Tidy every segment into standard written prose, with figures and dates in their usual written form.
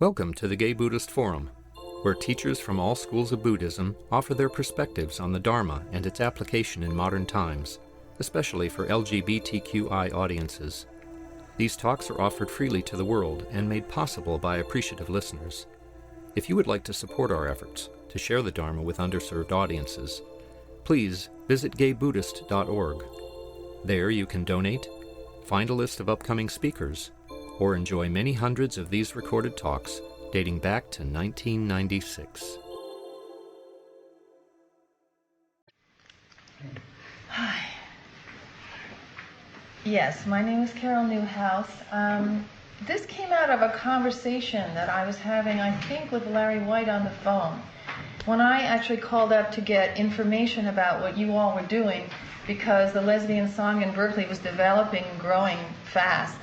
Welcome to the Gay Buddhist Forum, where teachers from all schools of Buddhism offer their perspectives on the Dharma and its application in modern times, especially for LGBTQI audiences. These talks are offered freely to the world and made possible by appreciative listeners. If you would like to support our efforts to share the Dharma with underserved audiences, please visit gaybuddhist.org. There you can donate, find a list of upcoming speakers, or enjoy many hundreds of these recorded talks dating back to 1996. Hi. Yes, my name is Carol Newhouse. This came out of a conversation that I was having, I think, with Larry White on the phone, when I actually called up to get information about what you all were doing, because the lesbian Sangha in Berkeley was developing and growing fast.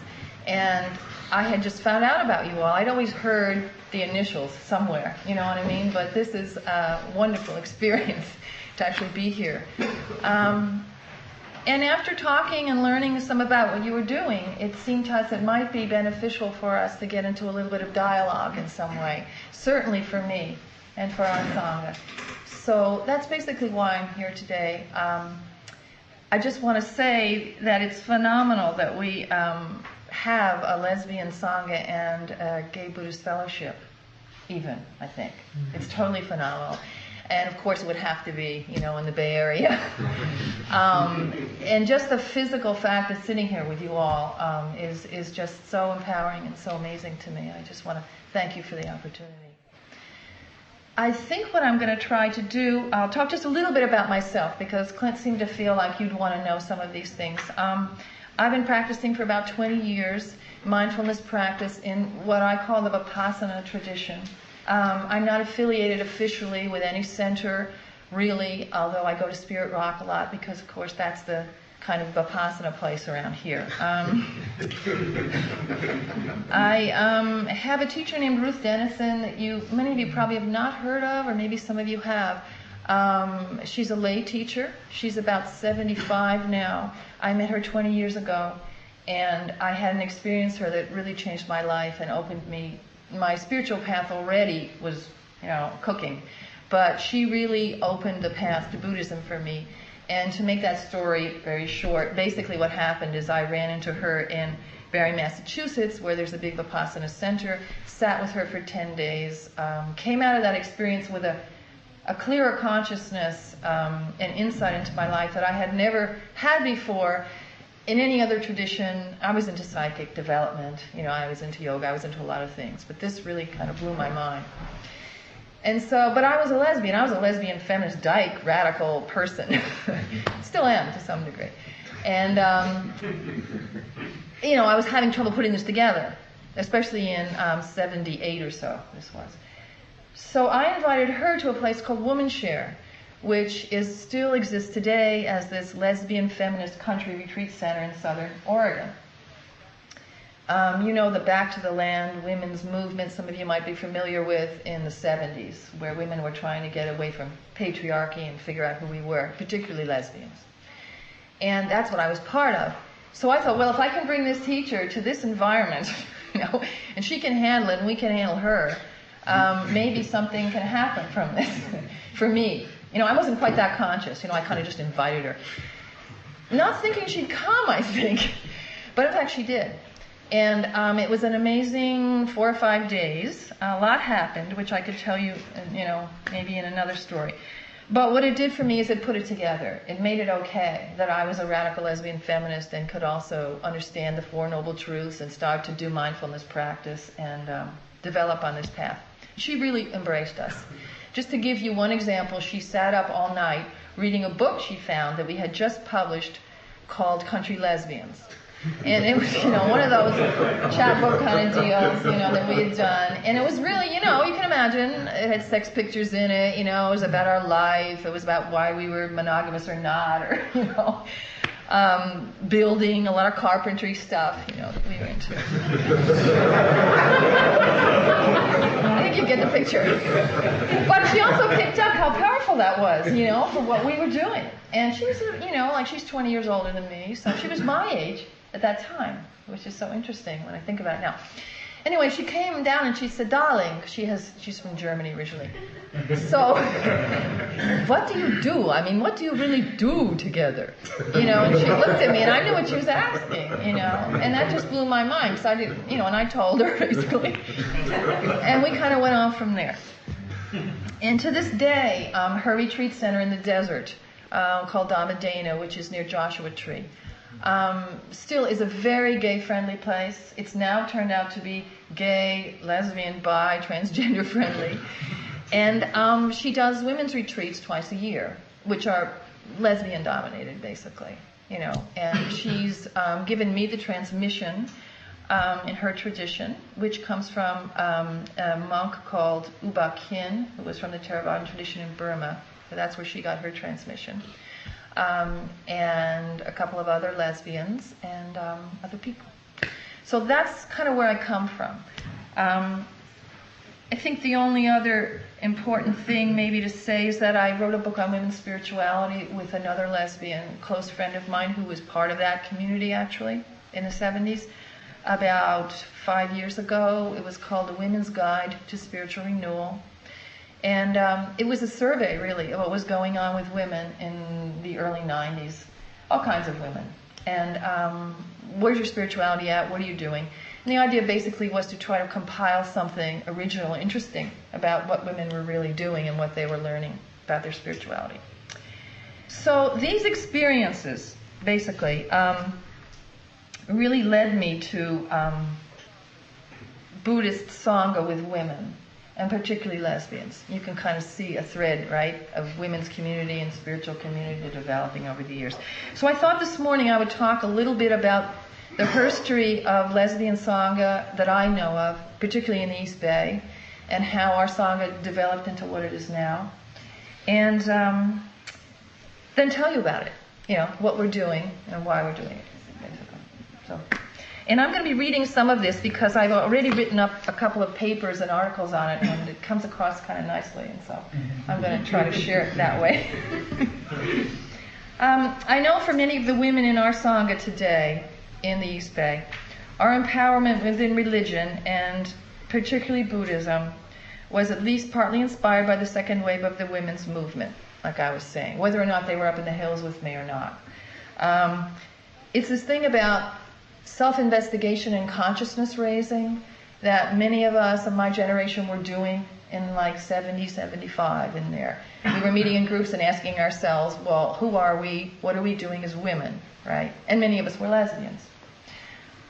And I had just found out about you all. I'd always heard the initials somewhere, you know what I mean? But this is a wonderful experience to actually be here. And after talking and learning some about what you were doing, it seemed to us it might be beneficial for us to get into a little bit of dialogue in some way, certainly for me and for our Sangha. So that's basically why I'm here today. I just want to say that it's phenomenal that we have a lesbian Sangha and a gay Buddhist fellowship, even, I think. It's totally phenomenal. And of course it would have to be, you know, in the Bay Area. And just the physical fact of sitting here with you all is just so empowering and so amazing to me. I just want to thank you for the opportunity. I think what I'm going to try to do, I'll talk just a little bit about myself, because Clint seemed to feel like you'd want to know some of these things. I've been practicing for about 20 years, mindfulness practice in what I call the Vipassana tradition. I'm not affiliated officially with any center, really, although I go to Spirit Rock a lot because, of course, that's the kind of Vipassana place around here. I have a teacher named Ruth Dennison that many of you probably have not heard of, or maybe some of you have. She's a lay teacher. She's about 75 now. I met her 20 years ago, and I had an experience with her that really changed my life and opened me. My spiritual path already was, cooking, but she really opened the path to Buddhism for me. And to make that story very short, basically what happened is I ran into her in Barre, Massachusetts, where there's a big Vipassana center, sat with her for 10 days, came out of that experience with a clearer consciousness and insight into my life that I had never had before in any other tradition. I was into psychic development, I was into yoga, I was into a lot of things, but this really kind of blew my mind. And so, but I was a lesbian. I was a lesbian feminist dyke, radical person. Still am to some degree. And, I was having trouble putting this together, especially in 78 or so, this was. So I invited her to a place called Woman Share, which still exists today as this lesbian feminist country retreat center in Southern Oregon. The Back to the Land women's movement, some of you might be familiar with, in the 70s, where women were trying to get away from patriarchy and figure out who we were, particularly lesbians. And that's what I was part of. So I thought, well, if I can bring this teacher to this environment, and she can handle it and we can handle her, maybe something can happen from this for me. I wasn't quite that conscious. I kind of just invited her. Not thinking she'd come, I think. But in fact, she did. And it was an amazing 4 or 5 days. A lot happened, which I could tell you, maybe in another story. But what it did for me is it put it together. It made it okay that I was a radical lesbian feminist and could also understand the Four Noble Truths and start to do mindfulness practice and develop on this path. She really embraced us. Just to give you one example, she sat up all night reading a book she found that we had just published called Country Lesbians. And it was, one of those chapbook kind of deals, that we had done. And it was really, you can imagine, it had sex pictures in it, it was about our life, it was about why we were monogamous or not, or, building, a lot of carpentry stuff, that we were into. I think you get the picture. But she also picked up how powerful that was, for what we were doing. And she was, she's 20 years older than me, so she was my age at that time, which is so interesting when I think about it now. Anyway, she came down and she said, "Darling," she's from Germany originally. So, what do you do? I mean, what do you really do together? And she looked at me and I knew what she was asking, and that just blew my mind because I didn't, and I told her basically. And we kind of went on from there. And to this day, her retreat center in the desert, called Damadena, which is near Joshua Tree, still is a very gay-friendly place. It's now turned out to be gay, lesbian, bi, transgender friendly. And she does women's retreats twice a year, which are lesbian-dominated, basically, And she's given me the transmission in her tradition, which comes from a monk called Uba Khin, who was from the Theravadan tradition in Burma. So that's where she got her transmission. And a couple of other lesbians and other people. So that's kind of where I come from. I think the only other important thing maybe to say is that I wrote a book on women's spirituality with another lesbian close friend of mine who was part of that community actually in the 70s. About 5 years ago. It was called The Women's Guide to Spiritual Renewal. And it was a survey, really, of what was going on with women in the early 90s. All kinds of women. And where's your spirituality at? What are you doing? And the idea basically was to try to compile something original, interesting about what women were really doing and what they were learning about their spirituality. So these experiences, basically, really led me to Buddhist Sangha with women, and particularly lesbians. You can kind of see a thread, right, of women's community and spiritual community developing over the years. So I thought this morning I would talk a little bit about the history of lesbian Sangha that I know of, particularly in the East Bay, and how our Sangha developed into what it is now. And then tell you about it, what we're doing and why we're doing it. And I'm going to be reading some of this because I've already written up a couple of papers and articles on it, and it comes across kind of nicely, and so I'm going to try to share it that way. I know for many of the women in our Sangha today in the East Bay, our empowerment within religion, and particularly Buddhism, was at least partly inspired by the second wave of the women's movement, like I was saying, whether or not they were up in the hills with me or not. It's this thing about self-investigation and consciousness raising that many of us of my generation were doing in like 70, 75 in there. We were meeting in groups and asking ourselves, well, who are we? What are we doing as women, right? And many of us were lesbians.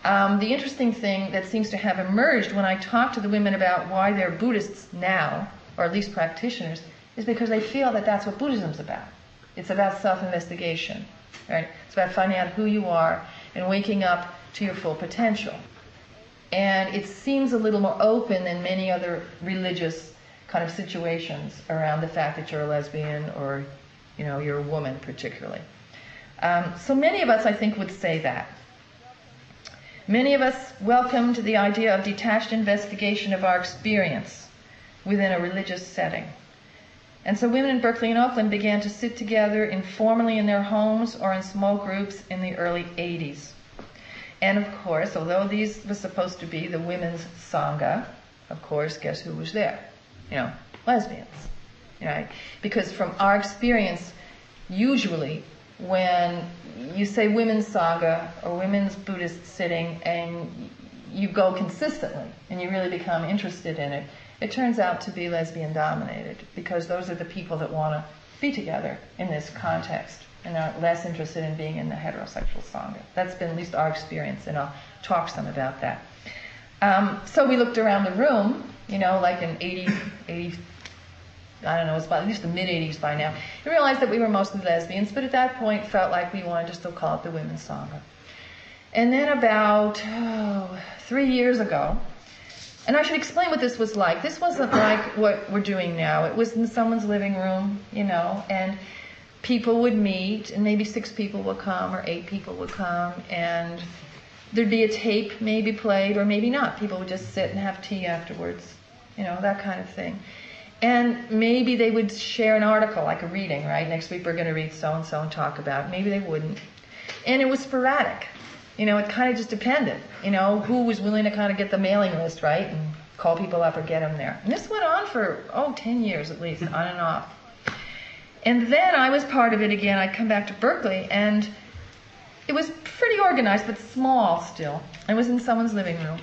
The interesting thing that seems to have emerged when I talk to the women about why they're Buddhists now, or at least practitioners, is because they feel that that's what Buddhism's about. It's about self-investigation, right? It's about finding out who you are and waking up to your full potential. And it seems a little more open than many other religious kind of situations around the fact that you're a lesbian or, you're a woman particularly. So many of us, I think, would say that. Many of us welcomed the idea of detached investigation of our experience within a religious setting. And so women in Berkeley and Oakland began to sit together informally in their homes or in small groups in the early 80s. And of course, although these was supposed to be the women's Sangha, of course, guess who was there? Lesbians. Right? Because from our experience, usually when you say women's Sangha or women's Buddhist sitting and you go consistently and you really become interested in it, it turns out to be lesbian dominated because those are the people that want to be together in this context and are less interested in being in the heterosexual Sangha. That's been at least our experience, and I'll talk some about that. So we looked around the room, like in 80, I don't know, it's about at least the mid-80s by now, and realized that we were mostly lesbians, but at that point felt like we wanted to still call it the women's Sangha. And then about 3 years ago, and I should explain what this was like. This wasn't like what we're doing now. It was in someone's living room, and people would meet, and maybe 6 people would come or 8 people would come, and there'd be a tape maybe played or maybe not. People would just sit and have tea afterwards, that kind of thing. And maybe they would share an article, like a reading, right? Next week we're going to read so-and-so and talk about it. Maybe they wouldn't. And it was sporadic. it kind of just depended, who was willing to kind of get the mailing list, right, and call people up or get them there. And this went on for, 10 years at least, on and off. And then I was part of it again. I'd come back to Berkeley, and it was pretty organized, but small still. I was in someone's living room.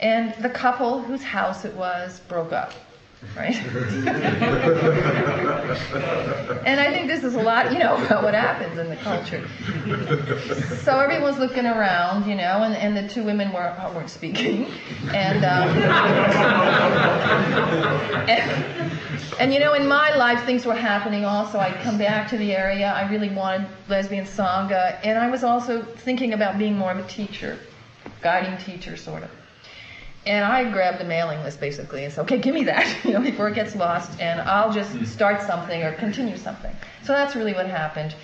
And the couple whose house it was broke up, right? And I think this is a lot, about what happens in the culture. So everyone's looking around, and the two women weren't speaking. And in my life, things were happening also. I'd come back to the area. I really wanted lesbian Sangha. And I was also thinking about being more of a teacher, guiding teacher, sort of. And I grabbed the mailing list, basically, and said, okay, give me that, before it gets lost, and I'll just start something or continue something. So that's really what happened.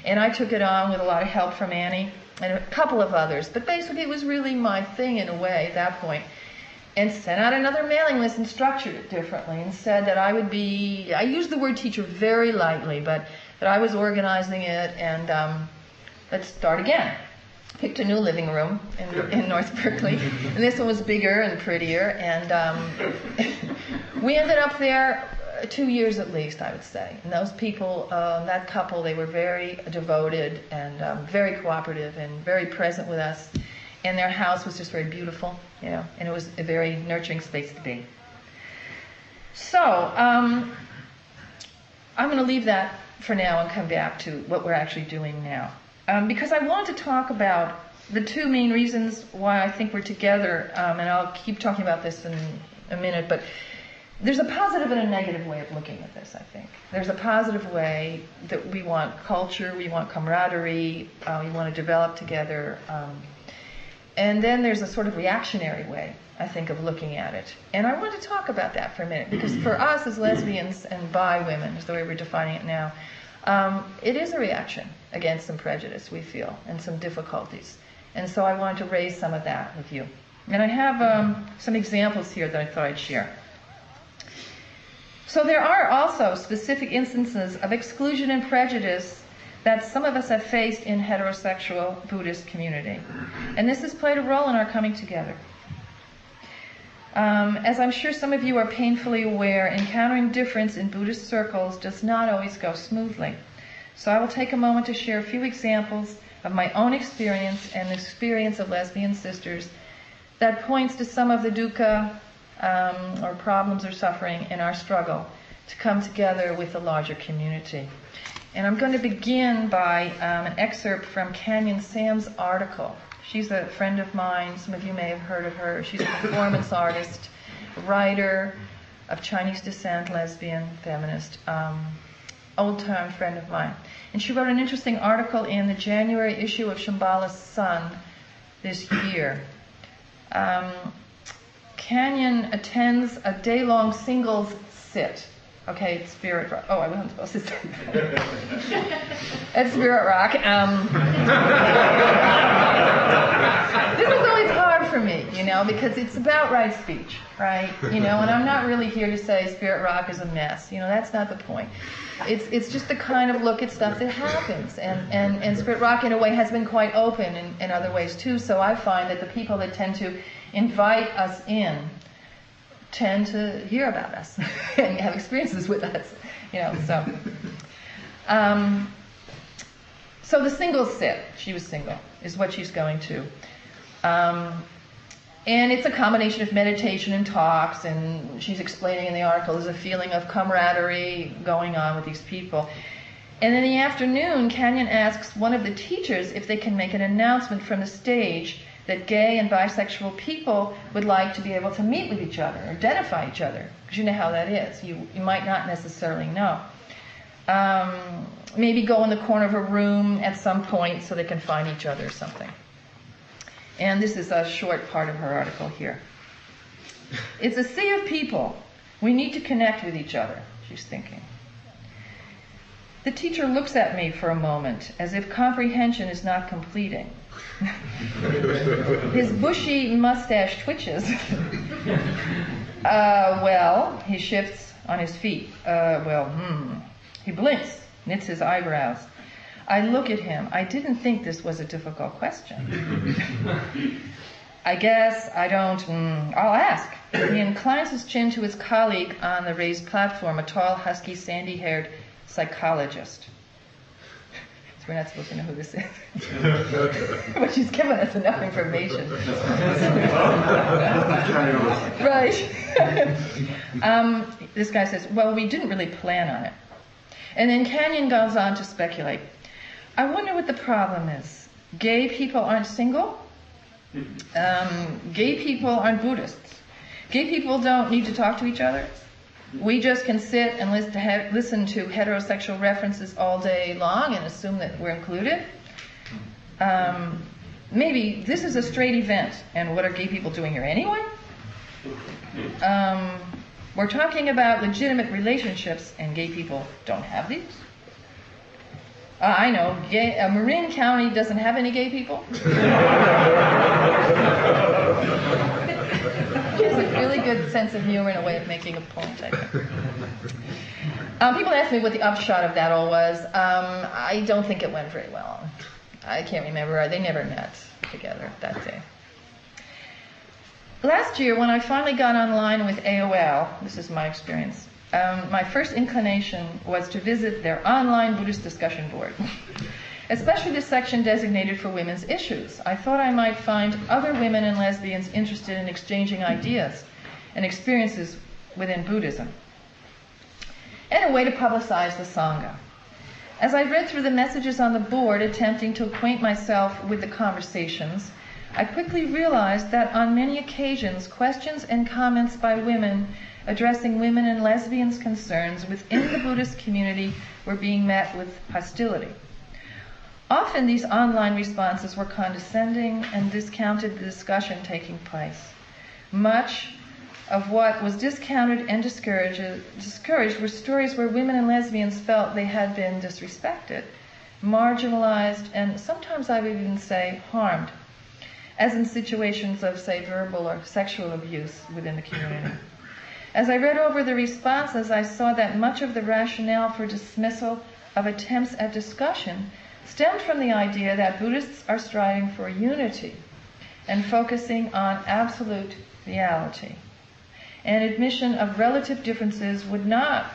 And I took it on with a lot of help from Annie and a couple of others. But basically, it was really my thing in a way at that point. And sent out another mailing list and structured it differently and said that I used the word teacher very lightly, but that I was organizing it, and let's start again. Picked a new living room in North Berkeley, and this one was bigger and prettier, and we ended up there 2 years at least, I would say. And those people, that couple, they were very devoted and very cooperative and very present with us, and their house was just very beautiful, and it was a very nurturing space to be. So, I'm going to leave that for now and come back to what we're actually doing now. Because I want to talk about the two main reasons why I think we're together, and I'll keep talking about this in a minute, but there's a positive and a negative way of looking at this, I think. There's a positive way that we want culture, we want camaraderie, we want to develop together, and then there's a sort of reactionary way, I think, of looking at it. And I want to talk about that for a minute, because for us as lesbians and bi women, is the way we're defining it now, it is a reaction against some prejudice, we feel, and some difficulties. And so I wanted to raise some of that with you. And I have some examples here that I thought I'd share. So there are also specific instances of exclusion and prejudice that some of us have faced in heterosexual Buddhist community. And this has played a role in our coming together. As I'm sure some of you are painfully aware, encountering difference in Buddhist circles does not always go smoothly. So I will take a moment to share a few examples of my own experience and the experience of lesbian sisters that points to some of the dukkha or problems or suffering in our struggle to come together with a larger community. And I'm going to begin by an excerpt from Canyon Sam's article. She's a friend of mine. Some of you may have heard of her. She's a performance artist, writer of Chinese descent, lesbian, feminist, old-time friend of mine. And she wrote an interesting article in the January issue of Shambhala's Sun this year. Canyon attends a day-long singles sit. Okay, it's Spirit Rock. Oh, I wasn't supposed to say that. It's Spirit Rock. This is always hard for me, because it's about right speech, right? And I'm not really here to say Spirit Rock is a mess. That's not the point. It's just the kind of look at stuff that happens. And Spirit Rock, in a way, has been quite open in other ways, too. So I find that the people that tend to invite us in tend to hear about us and have experiences with us, So the singles sit, she was single, is what she's going to. And it's a combination of meditation and talks, and she's explaining in the article there's a feeling of camaraderie going on with these people. And in the afternoon, Canyon asks one of the teachers if they can make an announcement from the stage that gay and bisexual people would like to be able to meet with each other, identify each other, because you know how that is. You might not necessarily know. Maybe go in the corner of a room at some point so they can find each other or something. And this is a short part of her article here. It's a sea of people. We need to connect with each other, she's thinking. The teacher looks at me for a moment, as if comprehension is not completing. His bushy mustache twitches. He shifts on his feet. He blinks, knits his eyebrows. I look at him. I didn't think this was a difficult question. I guess I don't. I'll ask. He inclines his chin to his colleague on the raised platform, a tall, husky, sandy-haired psychologist. So we're not supposed to know who this is. But she's given us enough information. Right. This guy says, well, we didn't really plan on it. And then Canyon goes on to speculate. I wonder what the problem is. Gay people aren't single. Gay people aren't Buddhists. Gay people don't need to talk to each other. We just can sit and listen to heterosexual references all day long and assume that we're included. Maybe this is a straight event, and what are gay people doing here anyway? We're talking about legitimate relationships, and gay people don't have these. I know, Marin County doesn't have any gay people. She has a really good sense of humor and a way of making a point, I think. People ask me what the upshot of that all was. I don't think it went very well. I can't remember. They never met together that day. Last year, when I finally got online with AOL, this is my experience, my first inclination was to visit their online Buddhist discussion board, especially the section designated for women's issues. I thought I might find other women and lesbians interested in exchanging ideas and experiences within Buddhism, and a way to publicize the Sangha. As I read through the messages on the board, attempting to acquaint myself with the conversations, I quickly realized that on many occasions, questions and comments by women addressing women and lesbians' concerns within the Buddhist community were being met with hostility. Often these online responses were condescending and discounted the discussion taking place. Much of what was discounted and discouraged were stories where women and lesbians felt they had been disrespected, marginalized, and sometimes I would even say harmed, as in situations of, say, verbal or sexual abuse within the community. As I read over the responses, I saw that much of the rationale for dismissal of attempts at discussion stemmed from the idea that Buddhists are striving for unity and focusing on absolute reality. An admission of relative differences would not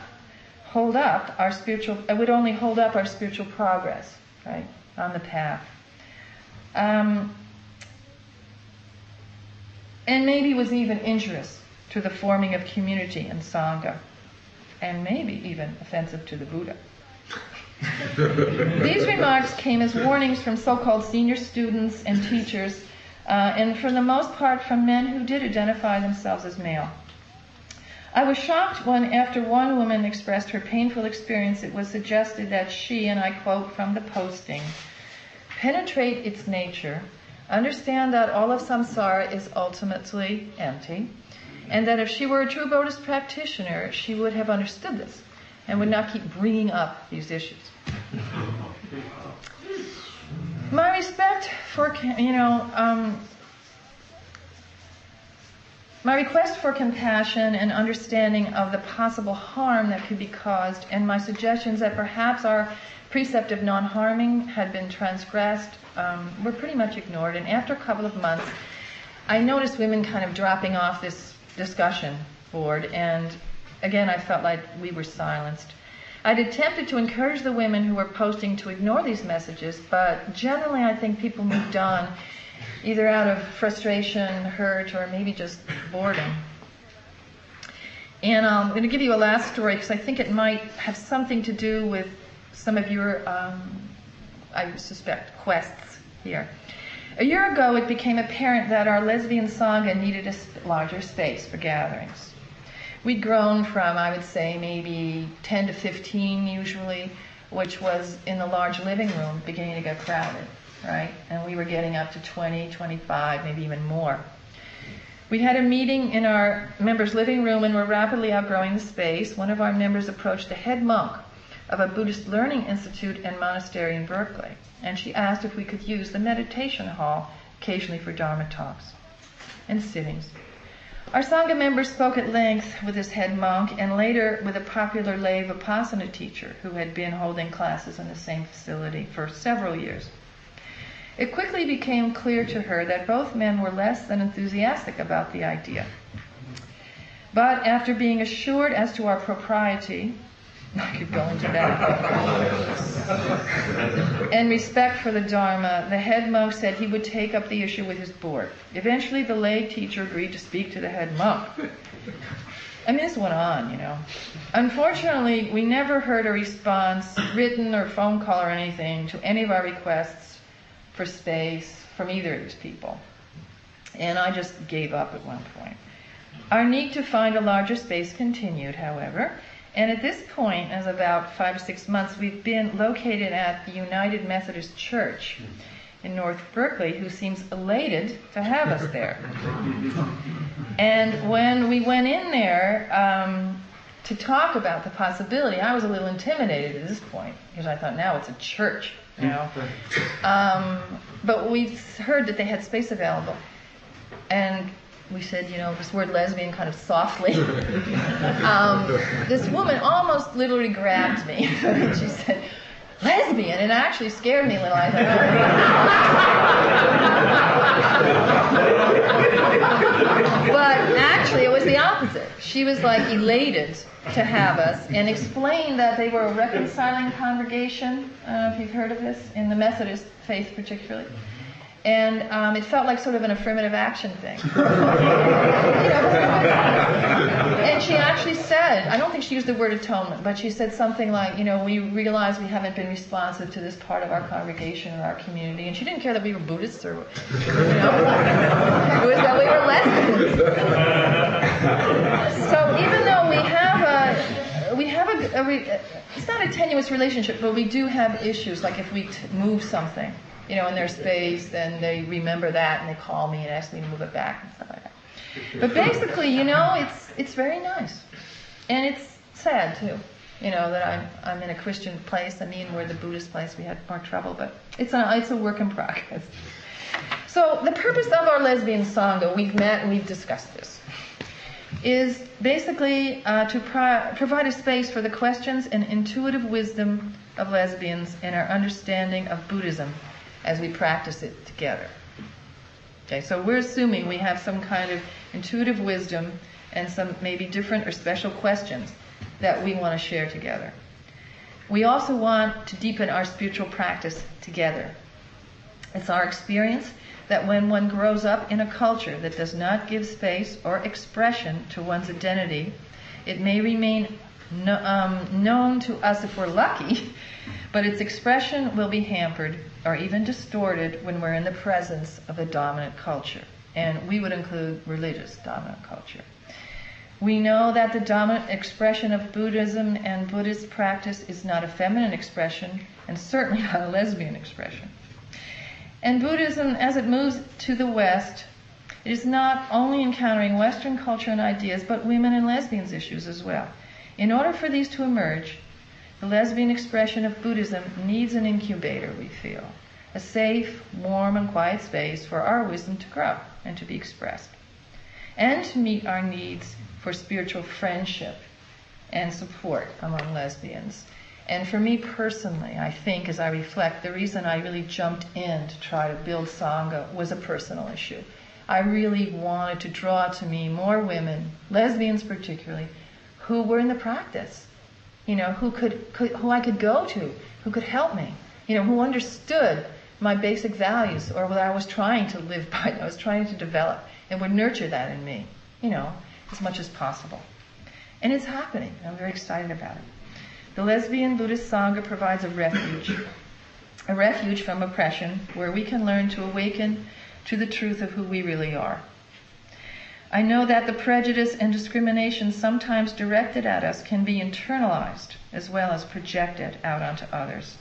hold up our spiritual, it would only hold up our spiritual progress, right, on the path. And maybe was even injurious to the forming of community and Sangha, and maybe even offensive to the Buddha. These remarks came as warnings from so-called senior students and teachers, and for the most part from men who did identify themselves as male. I was shocked when, after one woman expressed her painful experience, it was suggested that she, and I quote from the posting, penetrate its nature, understand that all of samsara is ultimately empty, and that if she were a true Buddhist practitioner, she would have understood this and would not keep bringing up these issues. My respect for, my request for compassion and understanding of the possible harm that could be caused, and my suggestions that perhaps our precept of non-harming had been transgressed, were pretty much ignored. And after a couple of months, I noticed women kind of dropping off this discussion board, and again I felt like we were silenced. I'd attempted to encourage the women who were posting to ignore these messages, but generally I think people moved on, either out of frustration, hurt, or maybe just boredom. And I'm going to give you a last story because I think it might have something to do with some of your, I suspect, quests here. A year ago, it became apparent that our lesbian Sangha needed a larger space for gatherings. We'd grown from, I would say, maybe 10 to 15 usually, which was in the large living room, beginning to get crowded, right? And we were getting up to 20, 25, maybe even more. We'd had a meeting in our members' living room and were rapidly outgrowing the space. One of our members approached the head monk of a Buddhist learning institute and monastery in Berkeley, and she asked if we could use the meditation hall occasionally for Dharma talks and sittings. Our Sangha member spoke at length with his head monk and later with a popular lay Vipassana teacher who had been holding classes in the same facility for several years. It quickly became clear to her that both men were less than enthusiastic about the idea. But after being assured as to our propriety, I could go into that, and respect for the Dharma, the head monk said he would take up the issue with his board. Eventually the lay teacher agreed to speak to the head monk. I mean, this went on, you know. Unfortunately, we never heard a response, written or phone call or anything, to any of our requests for space from either of these people. And I just gave up at one point. Our need to find a larger space continued, however, and at this point, as about 5 or 6 months, we've been located at the United Methodist Church in North Berkeley, who seems elated to have us there. And when we went in there to talk about the possibility, I was a little intimidated at this point, because I thought, now it's a church, you know. But we heard that they had space available. And we said, you know, this word lesbian kind of softly. This woman almost literally grabbed me. And she said, lesbian? And it actually scared me a little. I thought, but actually it was the opposite. She was like elated to have us and explained that they were a reconciling congregation, if you've heard of this, in the Methodist faith particularly. And it felt like sort of an affirmative action thing. And she actually said, I don't think she used the word atonement, but she said something like, you know, we realize we haven't been responsive to this part of our congregation or our community. And she didn't care that we were Buddhists or, you know, it was that we were lesbians. So even though it's not a tenuous relationship, but we do have issues, like if we move something, you know, in their space, then they remember that and they call me and ask me to move it back and stuff like that. But basically, you know, it's very nice. And it's sad, too, you know, that I'm in a Christian place. I mean, we're the Buddhist place. We had more trouble, but it's a work in progress. So the purpose of our lesbian Sangha, we've met and we've discussed this, is basically to provide a space for the questions and intuitive wisdom of lesbians and our understanding of Buddhism as we practice it together. Okay, so we're assuming we have some kind of intuitive wisdom and some maybe different or special questions that we want to share together. We also want to deepen our spiritual practice together. It's our experience that when one grows up in a culture that does not give space or expression to one's identity, it may remain known to us if we're lucky, but its expression will be hampered or even distorted when we're in the presence of a dominant culture. And we would include religious dominant culture. We know that the dominant expression of Buddhism and Buddhist practice is not a feminine expression, and certainly not a lesbian expression. And Buddhism, as it moves to the West, it is not only encountering Western culture and ideas, but women and lesbians issues as well. In order for these to emerge, the lesbian expression of Buddhism needs an incubator, we feel. A safe, warm, and quiet space for our wisdom to grow and to be expressed. And to meet our needs for spiritual friendship and support among lesbians. And for me personally, I think, as I reflect, the reason I really jumped in to try to build Sangha was a personal issue. I really wanted to draw to me more women, lesbians particularly, who were in the practice, you know, who I could go to, who could help me, you know, who understood my basic values or what I was trying to live by, I was trying to develop, and would nurture that in me, you know, as much as possible. And it's happening. I'm very excited about it. The Lesbian Buddhist Sangha provides a refuge from oppression, where we can learn to awaken to the truth of who we really are. I know that the prejudice and discrimination sometimes directed at us can be internalized as well as projected out onto others.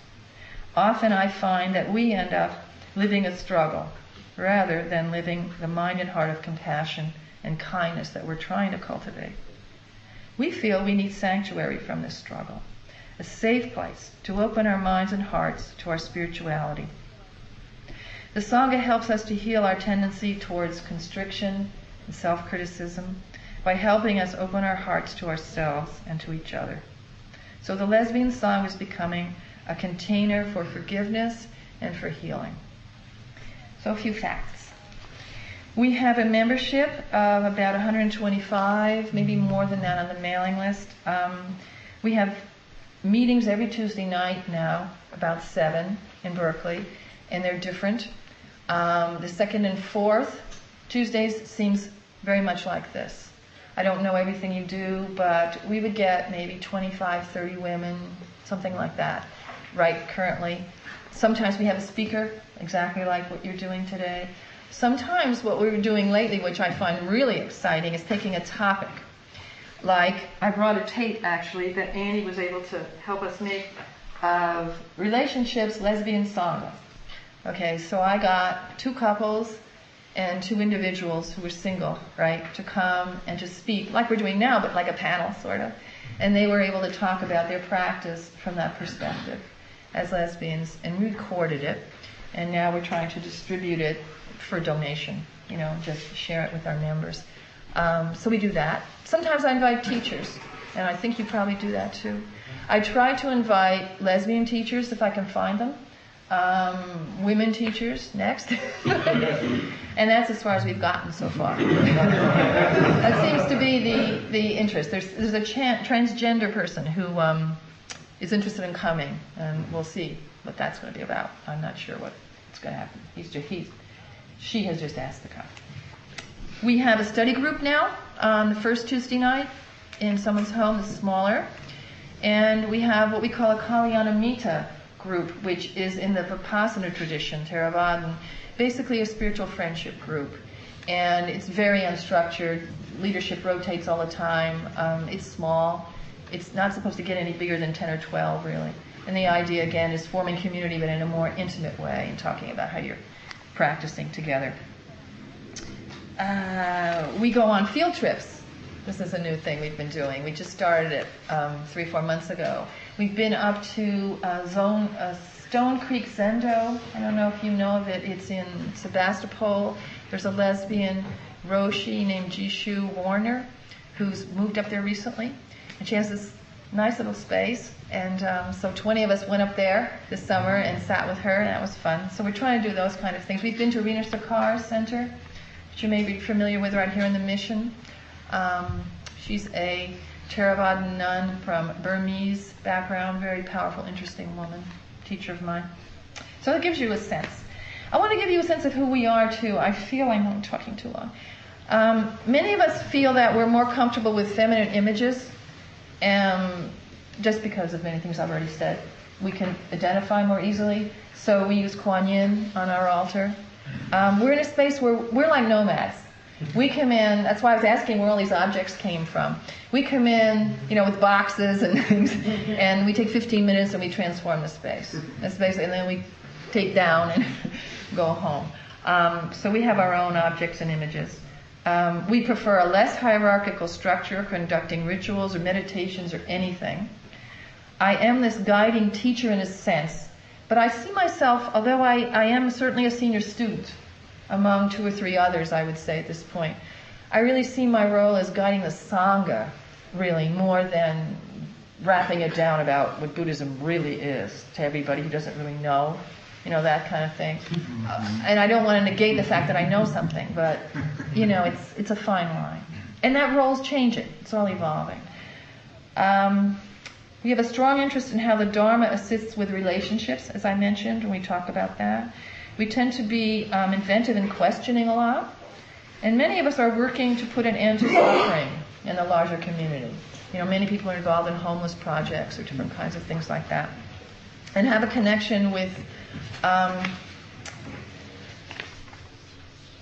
Often I find that we end up living a struggle rather than living the mind and heart of compassion and kindness that we're trying to cultivate. We feel we need sanctuary from this struggle, a safe place to open our minds and hearts to our spirituality. The Sangha helps us to heal our tendency towards constriction and self-criticism, by helping us open our hearts to ourselves and to each other. So the lesbian song is becoming a container for forgiveness and for healing. So a few facts. We have a membership of about 125, maybe more than that on the mailing list. We have meetings every Tuesday night now, about 7 in Berkeley, and they're different. The second and fourth Tuesdays seems very much like this. I don't know everything you do, but we would get maybe 25, 30 women, something like that, right currently. Sometimes we have a speaker, exactly like what you're doing today. Sometimes what we're doing lately, which I find really exciting, is taking a topic. Like, I brought a tape, actually, that Andy was able to help us make of relationships, lesbian Sangha. Okay, so I got 2 couples and 2 individuals who were single, right, to come and to speak, like we're doing now, but like a panel, sort of. And they were able to talk about their practice from that perspective as lesbians, and we recorded it. And now we're trying to distribute it for donation, just share it with our members. So we do that. Sometimes I invite teachers, and I think you probably do that too. I try to invite lesbian teachers if I can find them. Women teachers next. And that's as far as we've gotten so far. That seems to be the interest. There's a transgender person who is interested in coming, and we'll see what that's going to be about. I'm not sure what's going to happen. She has just asked to come. We have a study group now on the first Tuesday night in someone's home, the smaller. And we have what we call a Kalyanamita group, which is in the Vipassana tradition, Theravada, basically a spiritual friendship group. And it's very unstructured. Leadership rotates all the time. It's small. It's not supposed to get any bigger than 10 or 12, really. And the idea, again, is forming community, but in a more intimate way, and talking about how you're practicing together. We go on field trips. This is a new thing we've been doing. We just started it 3-4 months ago. We've been up to Stone Creek Zendo. I don't know if you know of it. It's in Sebastopol. There's a lesbian Roshi named Jishu Warner who's moved up there recently. And she has this nice little space. And so 20 of us went up there this summer and sat with her, and that was fun. So we're trying to do those kind of things. We've been to Rena Sarkar Center, which you may be familiar with right here in the Mission. She's a Theravada nun from Burmese background, very powerful, interesting woman, teacher of mine. So that gives you a sense. I want to give you a sense of who we are, too. I feel I know I'm talking too long. Many of us feel that we're more comfortable with feminine images, just because of many things I've already said. We can identify more easily, so we use Kuan Yin on our altar. We're in a space where we're like nomads. We come in, that's why I was asking where all these objects came from. We come in, with boxes and things, and we take 15 minutes and we transform the space. That's basically, and then we take down and go home. So we have our own objects and images. We prefer a less hierarchical structure, conducting rituals or meditations or anything. I am this guiding teacher in a sense, but I see myself, although I am certainly a senior student, among 2 or 3 others, I would say at this point, I really see my role as guiding the Sangha, really, more than wrapping it down about what Buddhism really is to everybody who doesn't really know, that kind of thing. And I don't want to negate the fact that I know something, but, it's a fine line. And that role's changing. It's all evolving. We have a strong interest in how the Dharma assists with relationships, as I mentioned, when we talk about that. We tend to be inventive and questioning a lot. And many of us are working to put an end to suffering in the larger community. Many people are involved in homeless projects or different kinds of things like that. And have a connection with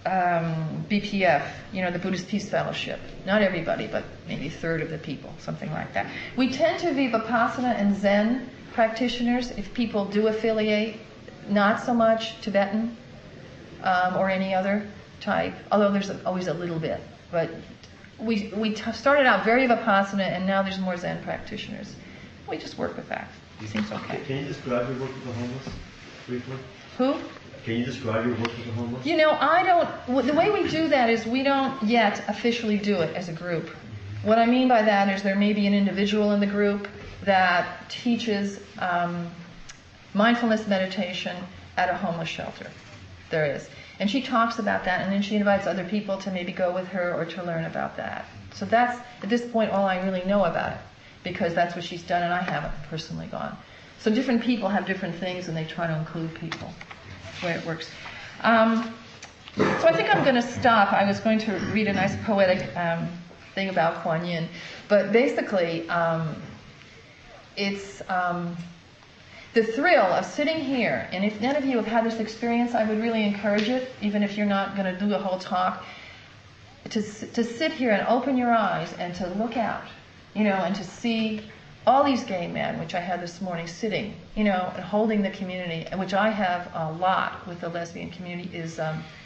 BPF, the Buddhist Peace Fellowship. Not everybody, but maybe a third of the people, something like that. We tend to be Vipassana and Zen practitioners if people do affiliate. Not so much Tibetan or any other type, although there's always a little bit. But we started out very Vipassana, and now there's more Zen practitioners. We just work with that. Seems okay. Can you describe your work with the homeless briefly? Who? Can you describe your work with the homeless? You know, the way we do that is we don't yet officially do it as a group. What I mean by that is there may be an individual in the group that teaches mindfulness meditation at a homeless shelter. There is. And she talks about that, and then she invites other people to maybe go with her or to learn about that. So that's, at this point, all I really know about it, because that's what she's done, and I haven't personally gone. So different people have different things, and they try to include people. That's the way it works. So I think I'm going to stop. I was going to read a nice poetic thing about Kuan Yin, but basically, it's the thrill of sitting here, and if none of you have had this experience, I would really encourage it, even if you're not going to do a whole talk, to sit here and open your eyes and to look out, you know, and to see all these gay men, which I had this morning, sitting, you know, and holding the community, which I have a lot with the lesbian community, is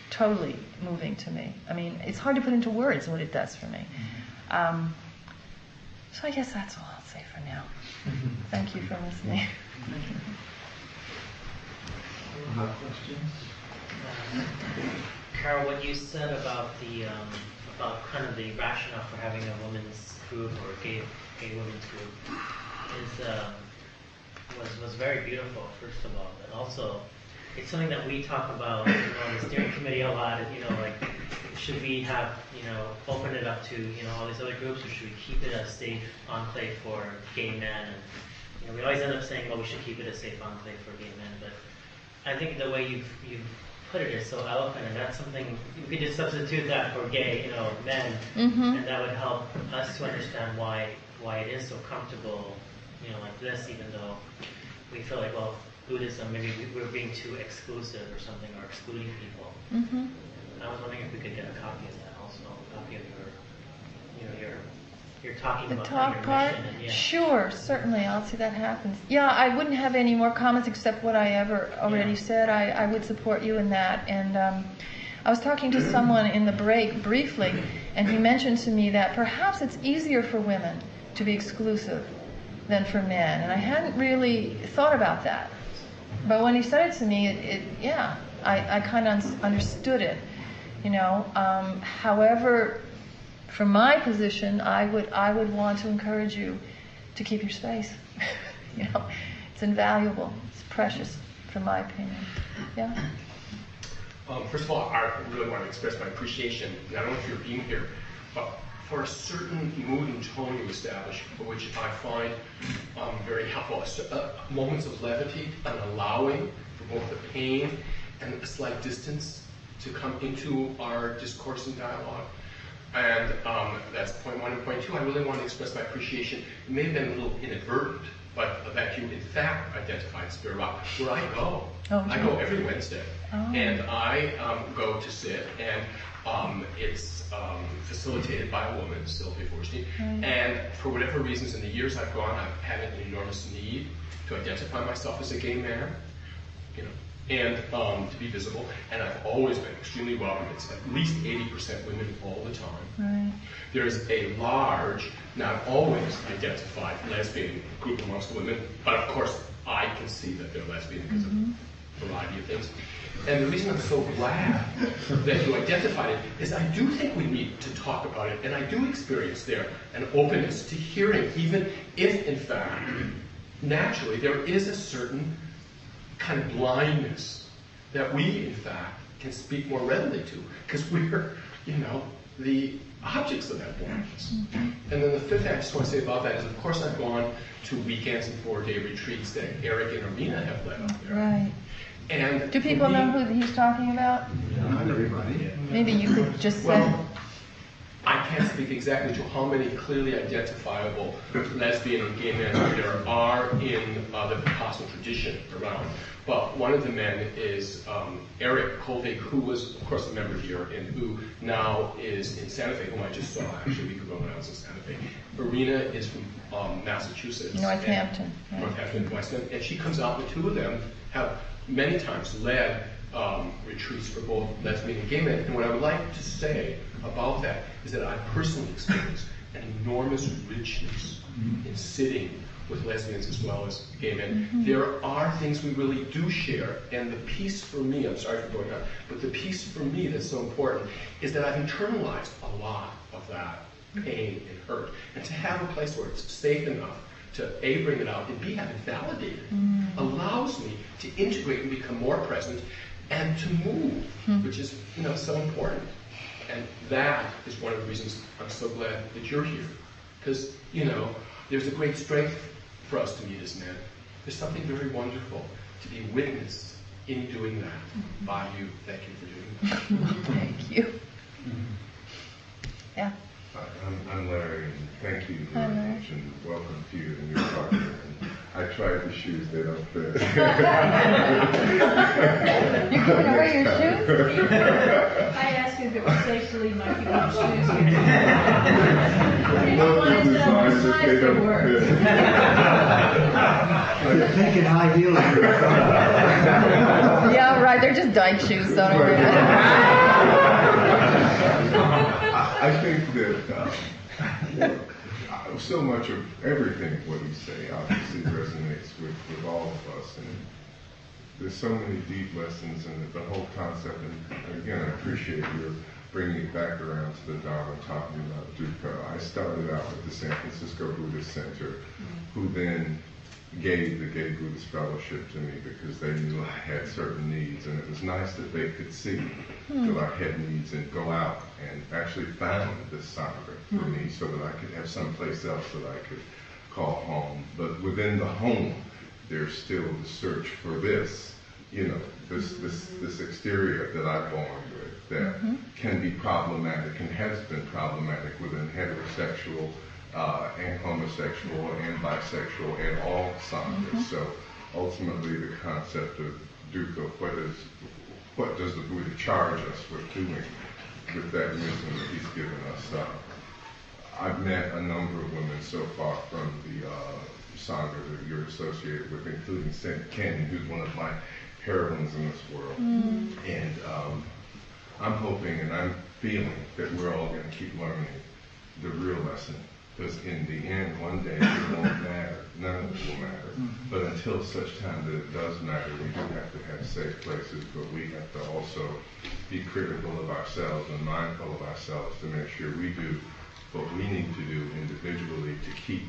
totally moving to me. I mean, it's hard to put into words what it does for me. So I guess that's all I'll say for now. Thank you for listening. Questions? Carol, what you said about the about kind of the rationale for having a women's group or a gay women's group was very beautiful, first of all, and also it's something that we talk about, you know, in the steering committee a lot. You know, like, should we have, you know, open it up to, you know, all these other groups, or should we keep it a safe enclave for gay men? And you know, we always end up saying, well, we should keep it a safe enclave for gay men, but I think the way you've put it is so eloquent, and that's something you could just substitute that for gay, you know, men, and that would help us to understand why it is so comfortable, you know, like this, even though we feel like, well, Buddhism, maybe we're being too exclusive or something, or excluding people. I was wondering if we could get a copy of that also, a copy of your talking The about talk your part? mission. And, yeah. Sure, certainly. I'll see that happens. Yeah, I wouldn't have any more comments except what I already said. I would support you in that. And I was talking to someone in the break briefly, and he mentioned to me that perhaps it's easier for women to be exclusive than for men. And I hadn't really thought about that. But when he said it to me, I kind of understood it. You know, however, from my position, I would want to encourage you to keep your space. You know, it's invaluable. It's precious, from my opinion. Yeah. First of all, I really want to express my appreciation, not only for your being here, but for a certain mood and tone you establish, which I find very helpful. Moments of levity, an allowing for both the pain and a slight distance to come into our discourse and dialogue. And that's point one. And point two, I really want to express my appreciation. It may have been a little inadvertent, but that you in fact identified Spirit Rock, where I go. I go every Wednesday. And I go to sit, and it's facilitated by a woman, Sylvia Forstein. And for whatever reasons, in the years I've gone, I've had an enormous need to identify myself as a gay man, you know, and to be visible. And I've always been extremely welcome. It's at least 80% women all the time. Right. There's a large, not always identified lesbian group amongst the women, but of course I can see that they're lesbian because of a variety of things. And the reason I'm so glad that you identified it is I do think we need to talk about it, and I do experience there an openness to hearing, even if, in fact, naturally there is a certain kind of blindness that we, in fact, can speak more readily to, because we're, you know, the objects of that blindness. And then the fifth thing I just want to say about that is, of course, I've gone to weekends and 4-day retreats that Eric and Arena have led up there. Right. And do people know who he's talking about? Not everybody. Maybe you could just say. Well, I can't speak exactly to how many clearly identifiable lesbian and gay men there are in the Vipassana tradition around. But one of the men is Eric Kolvig, who was, of course, a member here and who now is in Santa Fe, whom I just saw actually a week ago when I was in Santa Fe. Marina is from Massachusetts. Northampton. Northampton, Western. And she comes out, the two of them have many times led retreats for both lesbian and gay men. And what I would like to say about that is that I personally experienced an enormous richness in sitting with lesbians as well as gay men. There are things we really do share, and the piece for me, I'm sorry for going on, but the piece for me that's so important is that I've internalized a lot of that pain and hurt. And to have a place where it's safe enough to A, bring it out, and B, have it validated, allows me to integrate and become more present and to move, which is, so important. And that is one of the reasons I'm so glad that you're here. Because, there's a great strength for us to meet as men. There's something very wonderful to be witnessed in doing that by you. Thank you for doing that. Thank you. Yeah. I'm Larry, and thank you very much, and welcome to you and your partner. And I tried the shoes; they don't fit. You're giving away your shoes? I asked you if it was safe to leave my feet in shoes here. No good designs if they don't fit. You're thinking high heels. Yeah, right. They're just dyke shoes, so don't worry. I think that so much of everything what you say obviously resonates with all of us, and there's so many deep lessons in the whole concept. And again, I appreciate your bringing it back around to the Dharma, talking about dukkha. I started out with the San Francisco Buddhist Center, who then gave the Gay Buddhist Fellowship to me because they knew I had certain needs, and it was nice that they could see that I had needs and go out and actually found this Sangha for me so that I could have someplace else that I could call home. But within the home, there's still the search for this, this exterior that I'm born with that can be problematic and has been problematic within heterosexual and homosexual and bisexual and all sanghas. So ultimately the concept of dukkha, what does the Buddha charge us with doing with that wisdom that he's given us? I've met a number of women so far from the Sangha that you're associated with, including Saint Ken, who's one of my heroines in this world. And I'm hoping and I'm feeling that we're all going to keep learning the real lesson. Because in the end, one day it won't matter. None of it will matter. But until such time that it does matter, we do have to have safe places, but we have to also be critical of ourselves and mindful of ourselves to make sure we do what we need to do individually to keep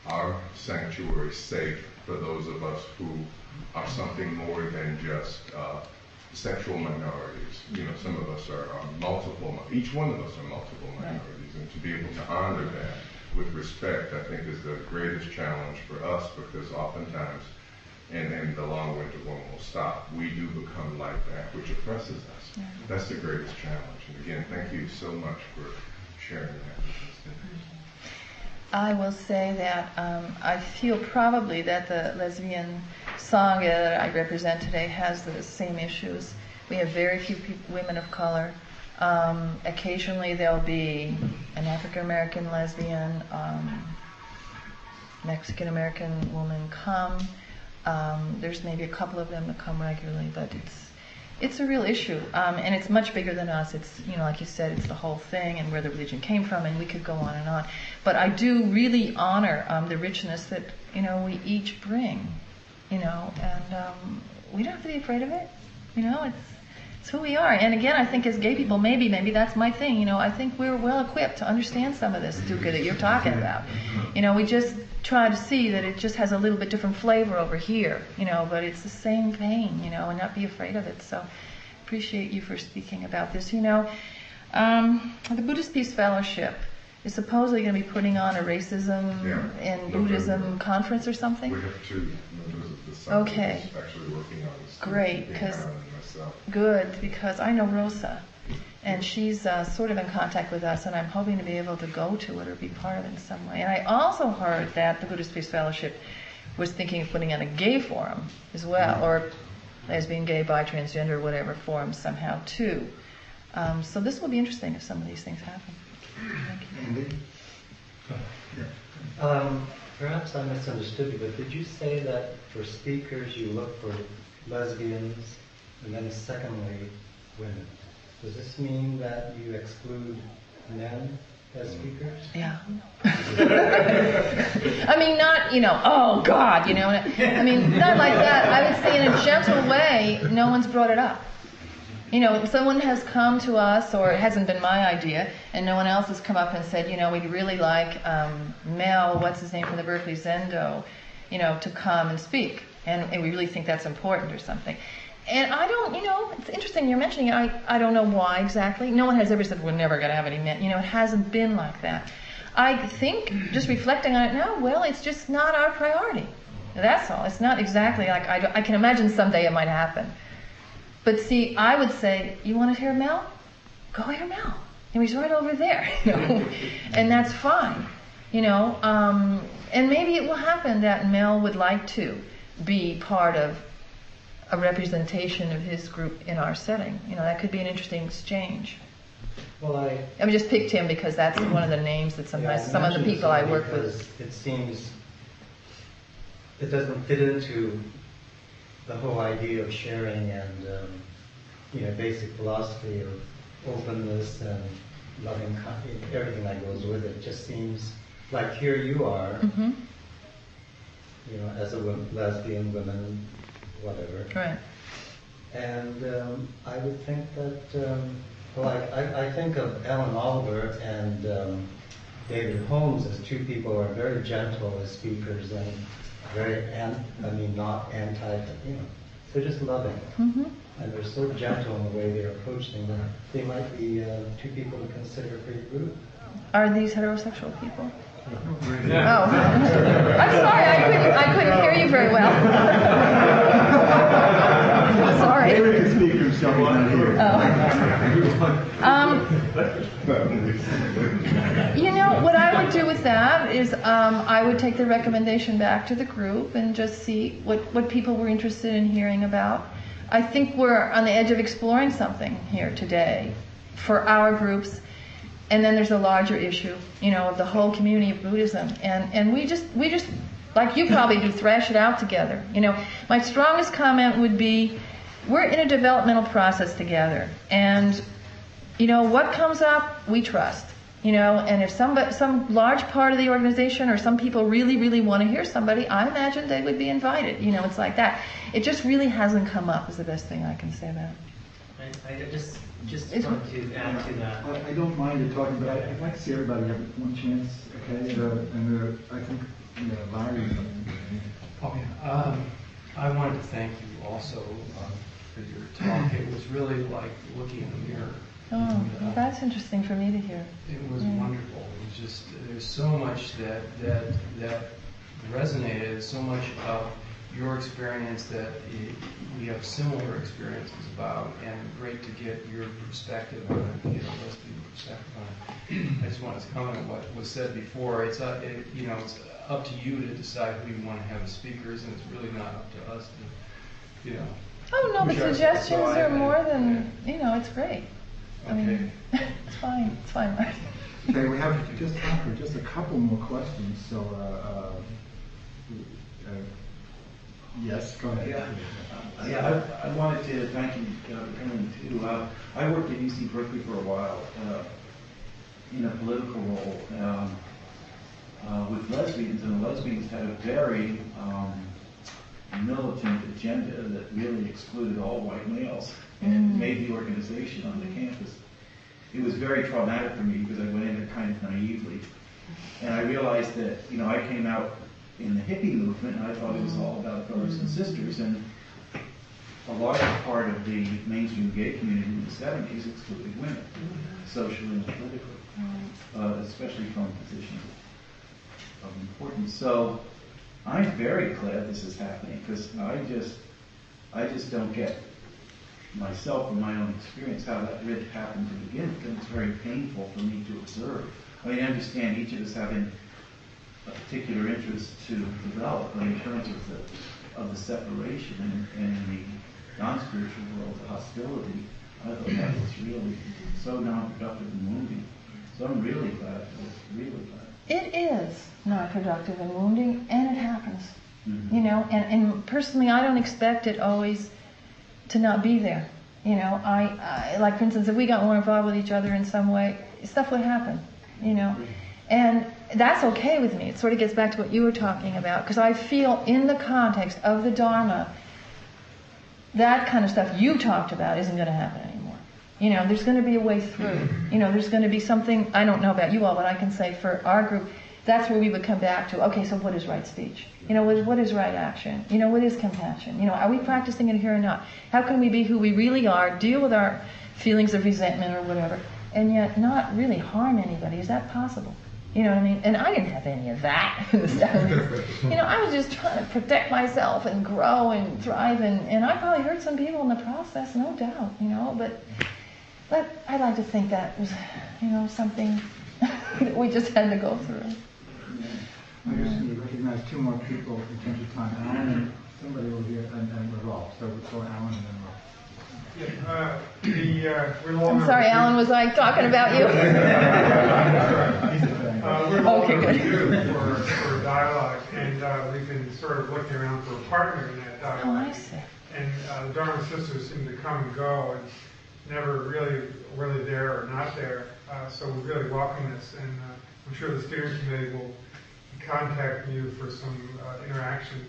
our sanctuary safe for those of us who are something more than just sexual minorities. Some of us are multiple, each one of us are multiple minorities, and to be able to honor that with respect, I think, is the greatest challenge for us, because oftentimes, and the long winter one will stop, we do become like that, which oppresses us. Yeah. That's the greatest challenge. And again, thank you so much for sharing that with us today. I will say that I feel probably that the lesbian Sangha that I represent today has the same issues. We have very few women of color. Occasionally there'll be an African-American lesbian, Mexican-American woman come. There's maybe a couple of them that come regularly, but it's a real issue. And it's much bigger than us. It's, like you said, it's the whole thing and where the religion came from, and we could go on and on. But I do really honor the richness that, we each bring, and we don't have to be afraid of it. It's who we are. And again, I think as gay people, maybe that's my thing. I think we're well equipped to understand some of this dukkha that you're talking about. We just try to see that it just has a little bit different flavor over here, but it's the same pain, and not be afraid of it. So appreciate you for speaking about this. The Buddhist Peace Fellowship is supposedly going to be putting on a racism and Buddhism conference or something. We have two members of the Sangha okay. actually working on this. Great, because I know Rosa, and she's sort of in contact with us, and I'm hoping to be able to go to it or be part of it in some way. And I also heard that the Buddhist Peace Fellowship was thinking of putting on a gay forum as well, or lesbian, gay, bi, transgender, whatever forum somehow too. So this will be interesting if some of these things happen. Thank you. Perhaps I misunderstood you, but did you say that for speakers you look for lesbians and then secondly women? Does this mean that you exclude men as speakers? Yeah. I mean, not, oh God, I mean, not like that. I would say in a gentle way, no one's brought it up. If someone has come to us, or it hasn't been my idea, and no one else has come up and said, we'd really like Mel, what's his name from the Berkeley Zendo, to come and speak. And we really think that's important or something. And I don't, it's interesting you're mentioning it. I don't know why exactly. No one has ever said we're never going to have any men. It hasn't been like that. I think, just reflecting on it now, well, it's just not our priority. That's all. It's not exactly like, I can imagine someday it might happen. But see, I would say, you want to hear Mel? Go hear Mel. He's right over there, And that's fine, And maybe it will happen that Mel would like to be part of a representation of his group in our setting. That could be an interesting exchange. Well, I just picked him because that's one of the names that sometimes some of the people I work with. It seems it doesn't fit into the whole idea of sharing and basic philosophy of openness and loving, everything that goes with it. Just seems like here you are, as a lesbian woman, whatever. Right. And I would think that, I think of Ellen Oliver and David Holmes as two people who are very gentle as speakers and very, not anti, they're just loving. Mm-hmm. And they're so gentle in the way they approach things that they might be two people to consider for your group. Are these heterosexual people? Oh, I'm sorry, I couldn't hear you very well. Sorry. David can speak for himself, he's not here. What I would do with that is I would take the recommendation back to the group and just see what people were interested in hearing about. I think we're on the edge of exploring something here today for our groups. And then there's a larger issue, of the whole community of Buddhism. And we just, like you probably do, thrash it out together. My strongest comment would be, we're in a developmental process together. And, what comes up, we trust. And if some large part of the organization or some people really, really want to hear somebody, I imagine they would be invited. It's like that. It just really hasn't come up is the best thing I can say about it. I just want to add to that. I don't mind you talking, but I'd like to see everybody have one chance, okay? I think, Larry. I wanted to thank you also for your talk. It was really like looking in the mirror. Oh, that's interesting for me to hear. It was wonderful. It was just, there's so much that resonated, so much of your experience that we have similar experiences about, and great to get your perspective on it, lesbian perspective on it. I just wanted to comment on what was said before. It's it's up to you to decide who you want to have as speakers, and it's really not up to us to, Oh no, but suggestions are more than it's great. Okay. I mean, it's fine. It's fine. Okay, we have just time for just a couple more questions. So, yes, go ahead. I wanted to thank you for coming too. I worked at UC Berkeley for a while in a political role with lesbians, and the lesbians had a very militant agenda that really excluded all white males and made the organization on the campus. It was very traumatic for me because I went in there kind of naively, and I realized that I came out in the hippie movement, and I thought it was all about brothers and sisters, and a large part of the mainstream gay community in the 70s excluded women, socially and politically, especially from positions of importance. So I'm very glad this is happening, because I just don't get myself from my own experience how that really happened to begin with, and it's very painful for me to observe. I mean, I understand each of us having a particular interest to develop, but in terms of the separation and in the non-spiritual world, the hostility, I thought that was really so non-productive and wounding. So I'm really glad. Really glad. It is not productive and wounding, and it happens. Mm-hmm. And personally, I don't expect it always to not be there. I like, for instance, if we got more involved with each other in some way, stuff would happen. you know. And that's okay with me. It sort of gets back to what you were talking about, because I feel in the context of the Dharma, that kind of stuff you talked about isn't going to happen anymore. You know, there's going to be a way through. You know, there's going to be something, I don't know about you all, but I can say for our group, that's where we would come back to, okay, so what is right speech? You know, what is right action? You know, what is compassion? You know, are we practicing it here or not? How can we be who we really are, deal with our feelings of resentment or whatever, and yet not really harm anybody? Is that possible? You know what I mean? And I didn't have any of that in the 70s. You know, I was just trying to protect myself and grow and thrive, and I probably hurt some people in the process, no doubt, you know, but I'd like to think that was, you know, something that we just had to go through. I just need to recognize two more people in terms of time. Alan and somebody over here, and Rolf. So we'll go Alan and then Rolf. I'm sorry, Alan, was I talking about you? We're long Okay, good. for dialogue, and we've been sort of looking around for a partner in that dialogue. Oh, I see. And the Dharma sisters seem to come and go, and never really there or not there. So we really welcome this, and I'm sure the steering committee will contact you for some interaction.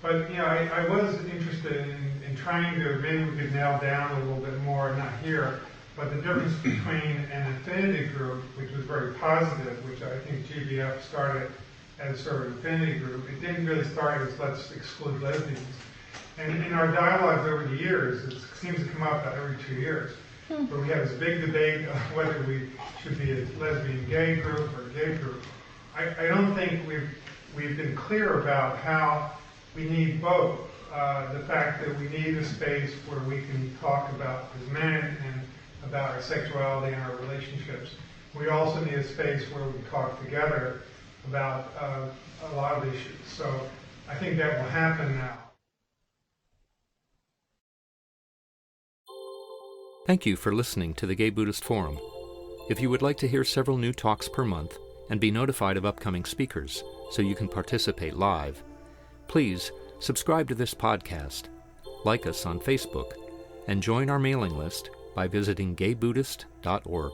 But you know, I was interested in trying to, maybe we could nail down a little bit more, not here, but the difference between an affinity group, which was very positive, which I think GBF started as sort of an affinity group. It didn't really start as let's exclude lesbians. And in our dialogues over the years, it seems to come up about every 2 years. But we have this big debate of whether we should be a lesbian gay group or a gay group. I don't think we've been clear about how we need both. The fact that we need a space where we can talk about as men and about our sexuality and our relationships. We also need a space where we talk together about a lot of issues. So I think that will happen now. Thank you for listening to the Gay Buddhist Forum. If you would like to hear several new talks per month and be notified of upcoming speakers so you can participate live, please subscribe to this podcast, like us on Facebook, and join our mailing list by visiting gaybuddhist.org.